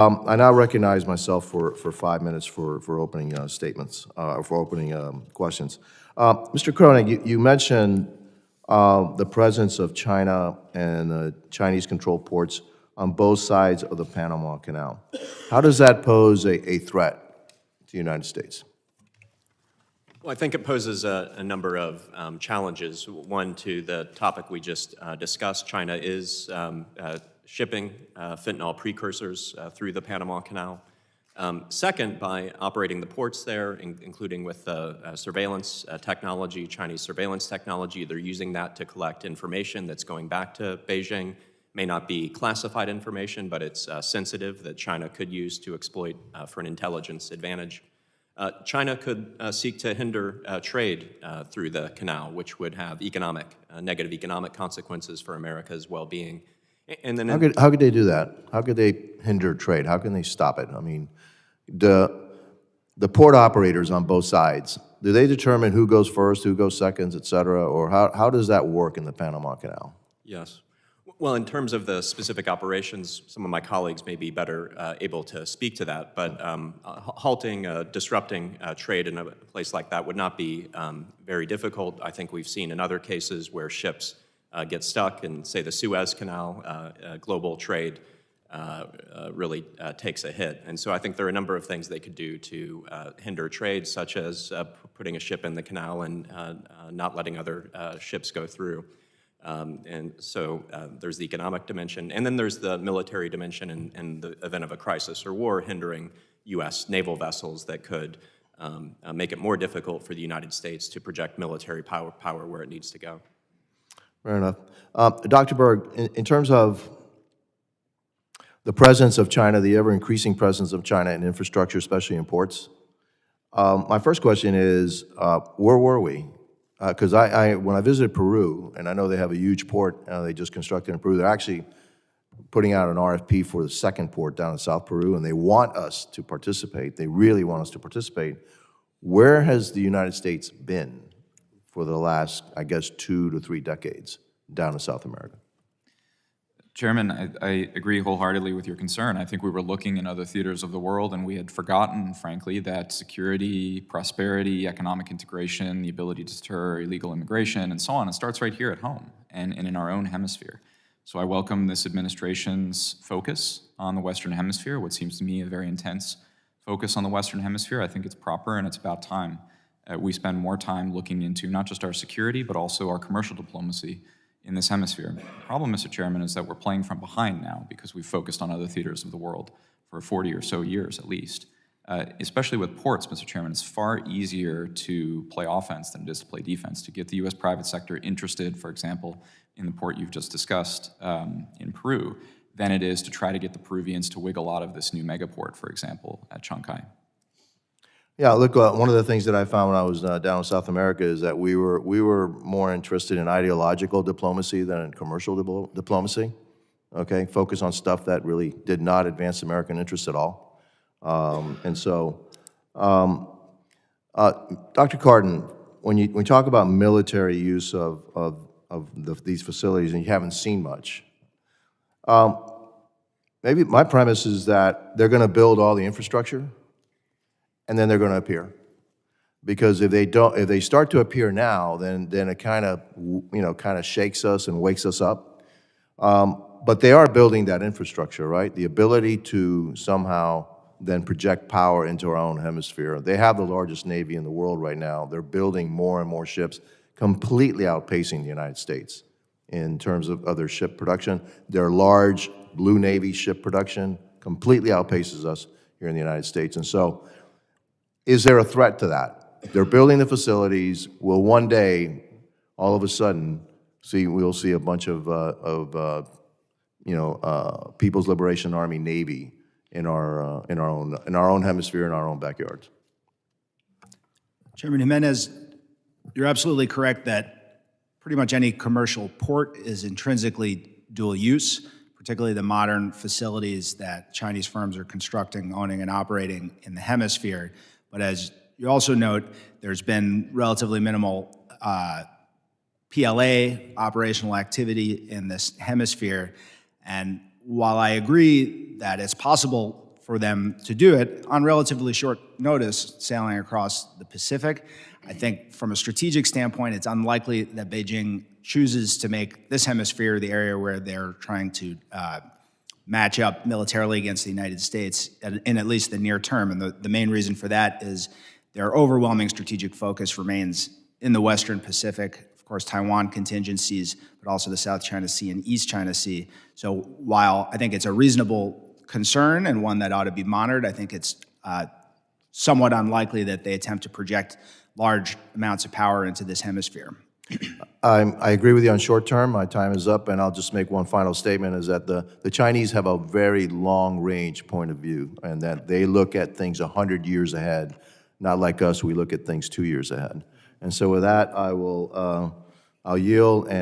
I now recognize myself for 5 minutes for opening statements, or for opening questions. Mr. Koenig, you mentioned the presence of China and Chinese-controlled ports on both sides of the Panama Canal. How does that pose a threat to the United States? Well, I think it poses a number of challenges. One, to the topic we just discussed, China is shipping fentanyl precursors through the Panama Canal. Second, by operating the ports there, including with surveillance technology, Chinese surveillance technology, they're using that to collect information that's going back to Beijing. May not be classified information, but it's sensitive that China could use to exploit for an intelligence advantage. China could seek to hinder trade through the canal, which would have negative economic consequences for America's well-being. And then how could they do that? How could they hinder trade? How can they stop it? I mean, the port operators on both sides, do they determine who goes first, who goes second, et cetera? Or how does that work in the Panama Canal? Yes. Well, in terms of the specific operations, some of my colleagues may be better able to speak to that, but halting, disrupting trade in a place like that would not be very difficult. I think we've seen in other cases where ships get stuck in, say, the Suez Canal, global trade really takes a hit. And so I think there are a number of things they could do to hinder trade, such as putting a ship in the canal and not letting other ships go through. And so there's the economic dimension, and then there's the military dimension in the event of a crisis or war, hindering U.S. naval vessels that could make it more difficult for the United States to project military power where it needs to go. Fair enough. Dr. Berg, in terms of the presence of China, the ever-increasing presence of China in infrastructure, especially in ports, my first question is, where were we? Because when I visited Peru, and I know they have a huge port they just constructed in Peru, they're actually putting out an RFP for the second port down in South Peru, and they want us to participate. They really want us to participate. Where has the United States been for the last, I guess, 2 to 3 decades down in South America? Chairman, I agree wholeheartedly with your concern. I think we were looking in other theaters of the world, and we had forgotten, frankly, that security, prosperity, economic integration, the ability to deter illegal immigration, and so on, it starts right here at home and in our own hemisphere. So I welcome this administration's focus on the Western Hemisphere, what seems to me a very intense focus on the Western Hemisphere. I think it's proper, and it's about time we spend more time looking into not just our security, but also our commercial diplomacy in this hemisphere. The problem, Mr. Chairman, is that we're playing from behind now because we've focused on other theaters of the world for 40 or so years at least. Especially with ports, Mr. Chairman, it's far easier to play offense than it is to play defense, to get the U.S. private sector interested, for example, in the port you've just discussed in Peru, than it is to try to get the Peruvians to wiggle out of this new megaport, for example, at Chancay. Yeah, look, one of the things that I found when I was down in South America is that we were more interested in ideological diplomacy than in commercial diplomacy, okay? Focus on stuff that really did not advance American interests at all. Dr. Cardin, when you talk about military use of these facilities and you haven't seen much, maybe my premise is that they're gonna build all the infrastructure and then they're going to appear, because if they start to appear now, then it kind of shakes us and wakes us up. But they are building that infrastructure, right? The ability to somehow then project power into our own hemisphere. They have the largest Navy in the world right now. They're building more and more ships, completely outpacing the United States in terms of other ship production. Their large Blue Navy ship production completely outpaces us here in the United States. And so, is there a threat to that? They're building the facilities. Will one day, all of a sudden, we'll see a bunch of People's Liberation Army Navy in our own hemisphere, in our own backyards? Chairman Giménez, you're absolutely correct that pretty much any commercial port is intrinsically dual use, particularly the modern facilities that Chinese firms are constructing, owning, and operating in the hemisphere. But as you also note, there's been relatively minimal PLA operational activity in this hemisphere. And while I agree that it's possible for them to do it on relatively short notice, sailing across the Pacific. I think from a strategic standpoint, it's unlikely that Beijing chooses to make this hemisphere the area where they're trying to match up militarily against the United States in at least the near term. And the main reason for that is their overwhelming strategic focus remains in the Western Pacific, of course, Taiwan contingencies, but also the South China Sea and East China Sea. So while I think it's a reasonable concern and one that ought to be monitored, I think it's somewhat unlikely that they attempt to project large amounts of power into this hemisphere. I agree with you on short term. My time is up, and I'll just make one final statement, is that the Chinese have a very long-range point of view, and that they look at things 100 years ahead, not like us, we look at things 2 years ahead. And so with that, I'll yield, and